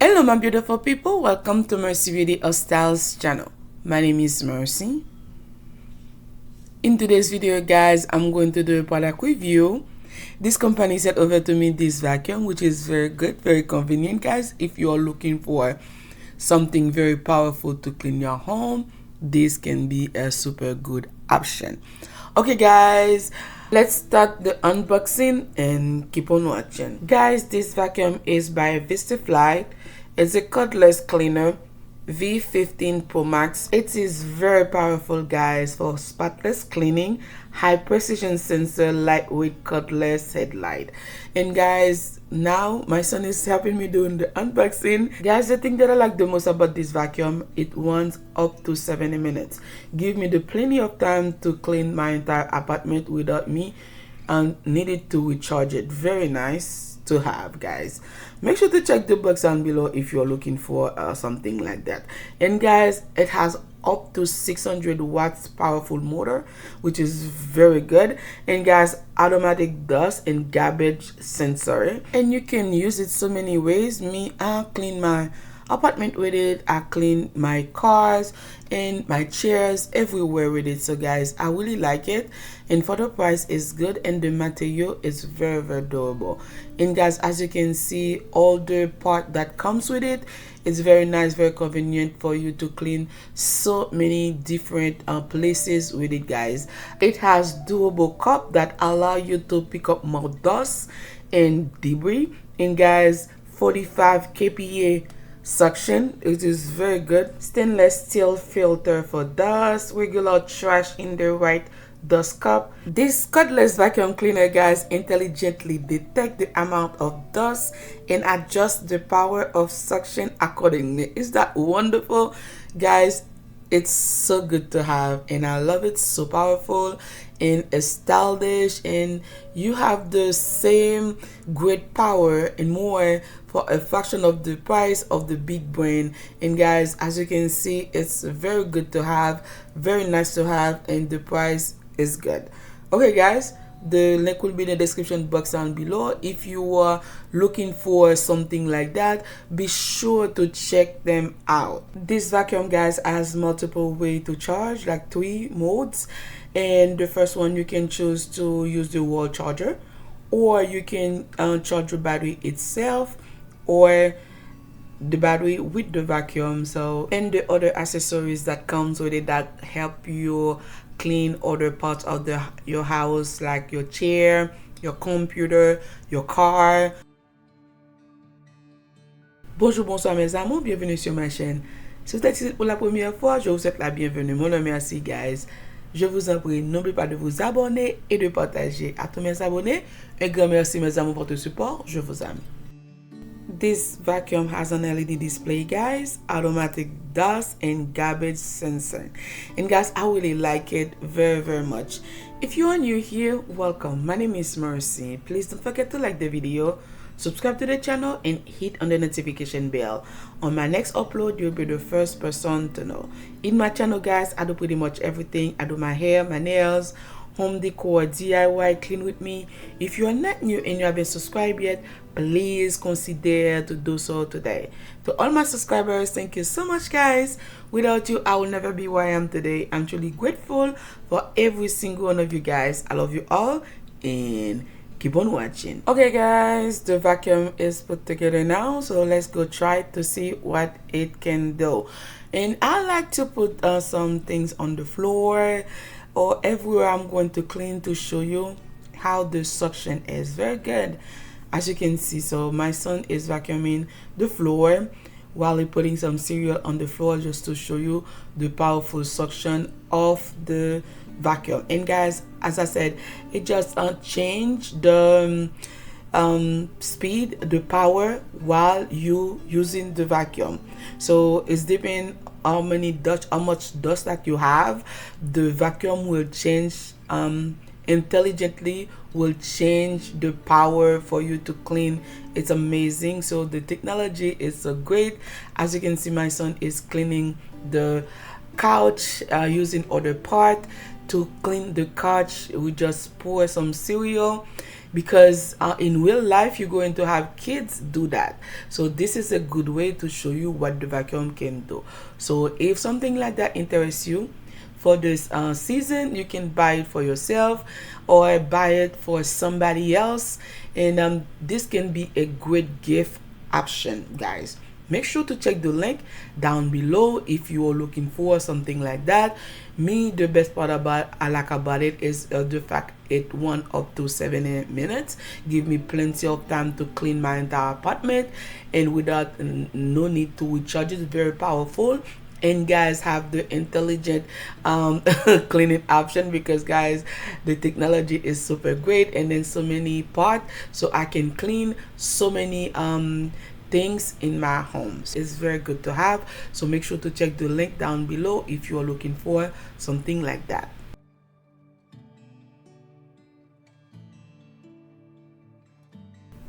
Hello my beautiful people, welcome to Mercy Beauty or Styles channel. My name is Mercy. In today's video guys, I'm going to do a product review. This company sent over to me this vacuum, which is very good, very convenient guys. If you are looking for something very powerful to clean your home, this can be a super good option. Okay guys, let's start the unboxing and keep on watching. Guys, this vacuum is by Vistefly. It's a cordless cleaner, V15 Pro Max. It is very powerful guys for spotless cleaning, high precision sensor, lightweight cordless headlight. And guys, now my son is helping me doing the unboxing. Guys, the thing that I like the most about this vacuum, it runs up to 70 minutes. Give me the plenty of time to clean my entire apartment without me needed to recharge it. Very nice to have guys. Make sure to check the box down below if you're looking for something like that. And guys, it has up to 600 watts powerful motor, which is very good. And guys, automatic dust and garbage sensor, and you can use it so many ways. I clean my apartment with it, I clean my cars and my chairs everywhere with it. So guys, I really like it, and for the price is good, and the material is very durable. And guys, as you can see, all the part that comes with it is very nice, very convenient for you to clean so many different places with it guys. It has durable cup that allow you to pick up more dust and debris. And guys, 45 kPa suction, it is very good. Stainless steel filter for dust, regular trash in the right dust cup. This cordless vacuum cleaner guys intelligently detect the amount of dust and adjust the power of suction accordingly. Is that wonderful guys? It's so good to have, and I love it. So powerful and stylish, and you have the same great power and more for a fraction of the price of the big brand. And guys, as you can see, it's very good to have, very nice to have, and the price is good. Okay guys, the link will be in the description box down below. If you are looking for something like that, be sure to check them out. This vacuum guys has multiple ways to charge, like 3 modes. And the first one, you can choose to use the wall charger, or you can charge the battery itself, or the battery with the vacuum. So, and the other accessories that comes with it that help you clean other parts of your house, like your chair, your computer, your car. Bonjour, bonsoir mes amours, bienvenue sur ma chaîne. Si vous êtes ici pour la première fois, je vous souhaite la bienvenue. Mon nom est Merci guys. Je vous en prie, n'oubliez pas de vous abonner et de partager. À tous mes abonnés, un grand merci mes amours pour votre support. Je vous aime. This vacuum has an LED display guys, automatic dust and garbage sensor, and guys, I really like it very much. If you are new here, welcome. My name is Mercy. Please don't forget to like the video, subscribe to the channel, and hit on the notification bell. On my next upload, you'll be the first person to know. In my channel guys, I do pretty much everything. I do my hair, my nails, home decor, DIY, clean with me. If you are not new and you haven't subscribed yet, please consider to do so today. To all my subscribers, thank you so much guys. Without you, I will never be where I am today. I'm truly grateful for every single one of you guys. I love you all, and keep on watching. Okay guys, the vacuum is put together now, so let's go try to see what it can do. And I like to put some things on the floor or everywhere I'm going to clean to show you how the suction is. Very good, as you can see. So my son is vacuuming the floor while he's putting some cereal on the floor, just to show you the powerful suction of the vacuum. And guys, as I said, it just changed the speed, the power while you using the vacuum. So it's depending how much dust that you have. The vacuum will change intelligently, will change the power for you to clean. It's amazing. So the technology is so great. As you can see, my son is cleaning the couch using other part. to clean the couch. We just pour some cereal, because in real life you're going to have kids do that. So this is a good way to show you what the vacuum can do. So if something like that interests you for this season, you can buy it for yourself or buy it for somebody else, and this can be a great gift option, guys. Make sure to check the link down below if you are looking for something like that. Me, the best part about I like about it is the fact it won up to 7 minutes. Give me plenty of time to clean my entire apartment, and without no need to recharge. It's very powerful. And guys, have the intelligent cleaning option, because guys, the technology is super great, and then so many parts, so I can clean so many things in my homes. It's very good to have. So make sure to check the link down below if you are looking for something like that.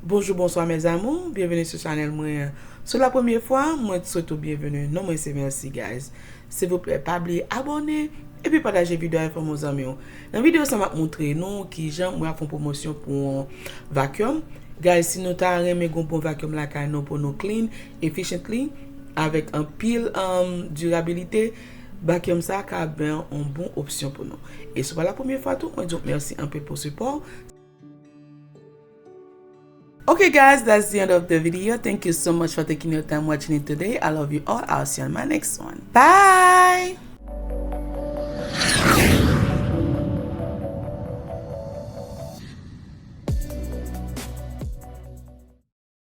Bonjour, bonsoir mes amours, bienvenue sur channel moi. C'est la première fois, moi te souhaite bienvenue. Non, moi c'est merci guys. S'il vous plaît, pas oublier abonner et puis partager vidéo avec vos amis. Dans la vidéo, ça m'a montré nous qui j'aime moi font promotion pour vacuum. Guys, si nous t'arrêtons un bon vacuum là pour nous clean efficiently avec un pile durabilité, vacuum ça a bien une bonne option pour nous. Et c'est pas la première fois tout, moi donc merci un peu pour support. Okay guys, that's the end of the video. Thank you so much for taking your time watching it today. I love you all. I'll see you on my next one. Bye.